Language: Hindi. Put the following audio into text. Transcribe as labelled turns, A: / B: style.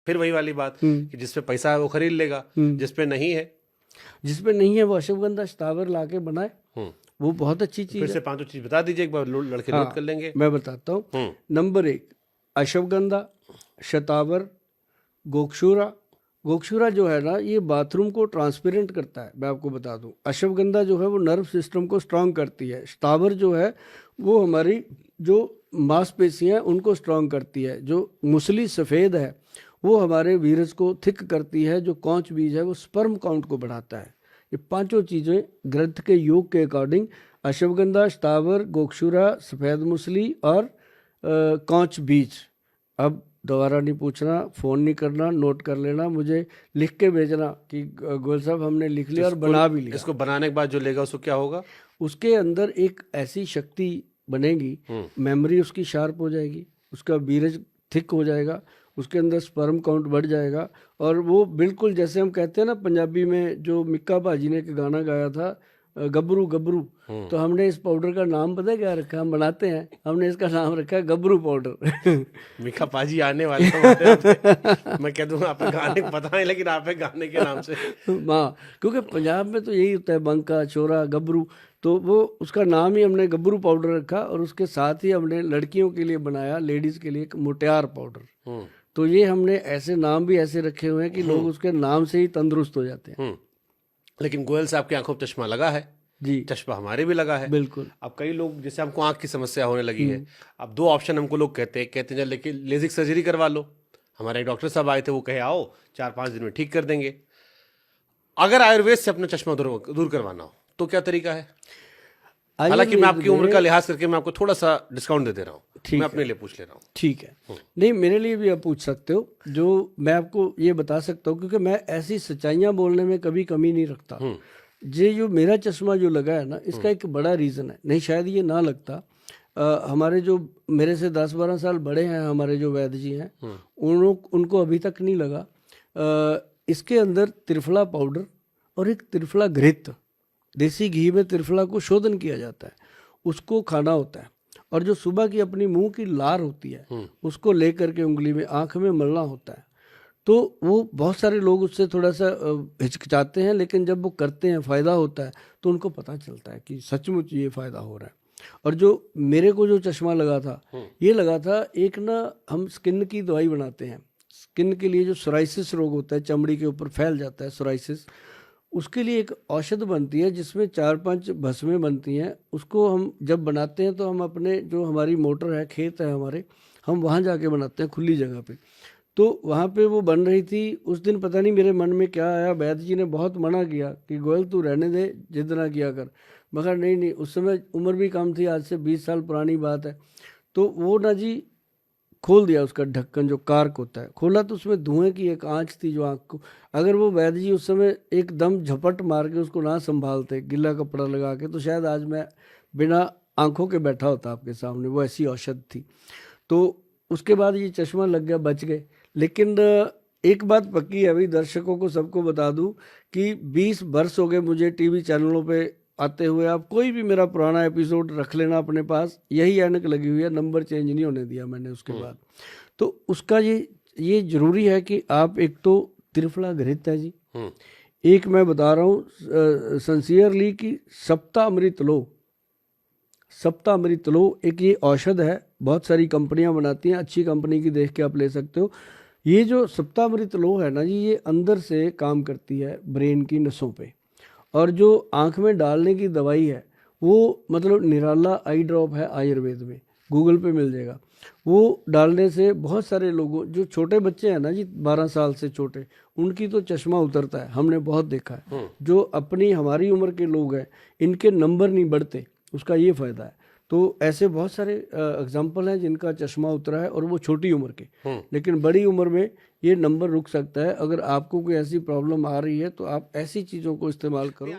A: फिर वही वाली बात कि जिसपे पैसा है वो खरीद लेगा, जिसपे नहीं है
B: वो अश्वगंधा शतावर ला के बनाए, वो बहुत अच्छी चीज
A: फिर
B: है।
A: से पांचों चीज बता दीजिए एक बार, लड़के
B: हाँ,
A: नोट कर लेंगे।
B: मैं बताता हूँ। नंबर 1 अश्वगंधा, शतावर, गोक्षूरा। गोक्षूरा जो है ना, ये बाथरूम को ट्रांसपेरेंट करता है, मैं आपको बता दूं। अश्वगंधा जो है वो नर्व सिस्टम को स्ट्रांग करती है। शतावर जो है वो हमारी जो मांसपेशियां उनको स्ट्रांग करती है। जो मुसली सफ़ेद है वो हमारे वीरज को थिक करती है। जो कौच बीज है वो स्पर्म काउंट को बढ़ाता है। ये पांचों चीज़ें ग्रंथ के योग के अकॉर्डिंग, अश्वगंधा, शतावर, गोक्षूरा, सफ़ेद मुसली और कौच बीज। अब दोबारा नहीं पूछना, फ़ोन नहीं करना, नोट कर लेना, मुझे लिख के भेजना कि गोयल साहब हमने लिख लिया और बना भी लिया।
A: इसको बनाने के बाद जो लेगा उसको क्या होगा?
B: उसके अंदर एक ऐसी शक्ति बनेगी, मेमोरी उसकी शार्प हो जाएगी, उसका वीरज थिक हो जाएगा, उसके अंदर स्पर्म काउंट बढ़ जाएगा। और वो बिल्कुल जैसे हम कहते हैं ना पंजाबी में, जो मिक्का भाजी ने एक गाना गाया था, गबरू गबरू, तो हमने इस पाउडर का नाम पता है क्या रखा? हम बनाते हैं, हमने इसका नाम रखा है गबरू पाउडर।
A: मिक्का पाजी आने वाले हैं हमारे यहाँ पे। मैं कह दूंगा आप गाने को पता नहीं, लेकिन आप गाने के नाम से
B: हाँ, क्योंकि पंजाब में तो यही होता है, बंका, छोरा, गबरू, तो वो उसका नाम ही हमने गबरू पाउडर रखा। और उसके साथ ही हमने लड़कियों के लिए बनाया, लेडीज़ के लिए, एक मुटियार पाउडर। तो ये हमने ऐसे नाम भी ऐसे रखे हुए हैं कि लोग उसके नाम से ही तंदुरुस्त हो जाते हैं।
A: लेकिन गोयल साहब की आंखों पर चश्मा लगा है
B: जी,
A: चश्मा हमारे भी लगा है।
B: बिल्कुल।
A: अब कई लोग, जैसे हमको आंख की समस्या होने लगी है, अब दो ऑप्शन हमको लोग कहते हैं लेकिन लेजिक सर्जरी करवा लो। हमारे एक डॉक्टर साहब आए थे, वो कहे आओ 4-5 दिन में ठीक कर देंगे। अगर आयुर्वेद से अपना चश्मा दूर करवाना हो तो क्या तरीका है? हालांकि मैं आपकी उम्र का लिहाज करके मैं आपको थोड़ा सा डिस्काउंट दे दे रहा हूँ, मैं अपने लिए पूछ ले रहा हूँ।
B: ठीक है, नहीं मेरे लिए भी आप पूछ सकते हो। जो मैं आपको ये बता सकता हूँ, क्योंकि मैं ऐसी सच्चाइयाँ बोलने में कभी कमी नहीं रखता। ये जो मेरा चश्मा जो लगा है ना, इसका एक बड़ा रीज़न है, नहीं शायद ये ना लगता। हमारे जो मेरे से 10-12 साल बड़े हैं, हमारे जो वैद्य जी हैं, उनको अभी तक नहीं लगा। इसके अंदर त्रिफला पाउडर और एक त्रिफला घृत, देसी घी में त्रिफला को शोधन किया जाता है, उसको खाना होता है। और जो सुबह की अपनी मुंह की लार होती है उसको लेकर के उंगली में, आँख में मलना होता है। तो वो बहुत सारे लोग उससे थोड़ा सा हिचकिचाते हैं, लेकिन जब वो करते हैं, फ़ायदा होता है, तो उनको पता चलता है कि सचमुच ये फ़ायदा हो रहा है। और जो मेरे को जो चश्मा लगा था, ये लगा था, एक ना हम स्किन की दवाई बनाते हैं, स्किन के लिए जो सोराइसिस रोग होता है, चमड़ी के ऊपर फैल जाता है सोराइसिस, उसके लिए एक औषध बनती है जिसमें 4-5 भस्में बनती हैं। उसको हम जब बनाते हैं तो हम अपने, जो हमारी मोटर है, खेत है हमारे, हम वहाँ जाके बनाते हैं खुली जगह पे। तो वहाँ पे वो बन रही थी। उस दिन पता नहीं मेरे मन में क्या आया, वैद्य जी ने बहुत मना किया कि गोयल तू रहने दे, जिद ना किया कर। मगर नहीं, उस समय उम्र भी कम थी, आज से 20 साल पुरानी बात है। तो वो ना जी, खोल दिया उसका ढक्कन, जो कार्क होता है, खोला तो उसमें धुएं की एक आँच थी जो आँख को, अगर वो वैद्य जी उस समय एकदम झपट मार के उसको ना संभालते गिला कपड़ा लगा के, तो शायद आज मैं बिना आंखों के बैठा होता आपके सामने। वो ऐसी औषध थी। तो उसके बाद ये चश्मा लग गया, बच गए। लेकिन एक बात पक्की है, अभी दर्शकों को सबको बता दूं कि 20 वर्ष हो गए मुझे टीवी चैनलों पे आते हुए। आप कोई भी मेरा पुराना एपिसोड रख लेना अपने पास, यही ऐनक लगी हुई है, नंबर चेंज नहीं होने दिया मैंने उसके बाद। तो उसका ये जरूरी है कि आप, एक तो त्रिफला घृत है जी, एक मैं बता रहा हूँ सिंसियरली कि सप्तामृत लो, सप्तामृत लो, एक ये औषध है, बहुत सारी कंपनियां बनाती हैं, अच्छी कंपनी की देख के आप ले सकते हो। ये जो सप्तामृत लो है ना जी, ये अंदर से काम करती है ब्रेन की नसों पे। और जो आँख में डालने की दवाई है, वो मतलब निराला आई ड्रॉप है आयुर्वेद में, गूगल पे मिल जाएगा। वो डालने से बहुत सारे लोगों, जो छोटे बच्चे हैं ना जी, 12 साल से छोटे, उनकी तो चश्मा उतरता है, हमने बहुत देखा है। जो अपनी हमारी उम्र के लोग हैं, इनके नंबर नहीं बढ़ते, उसका ये फ़ायदा है। तो ऐसे बहुत सारे एग्जाम्पल हैं जिनका चश्मा उतरा है, और वो छोटी उम्र के। लेकिन बड़ी उम्र में ये नंबर रुक सकता है। अगर आपको कोई ऐसी प्रॉब्लम आ रही है तो आप ऐसी चीज़ों को इस्तेमाल करो।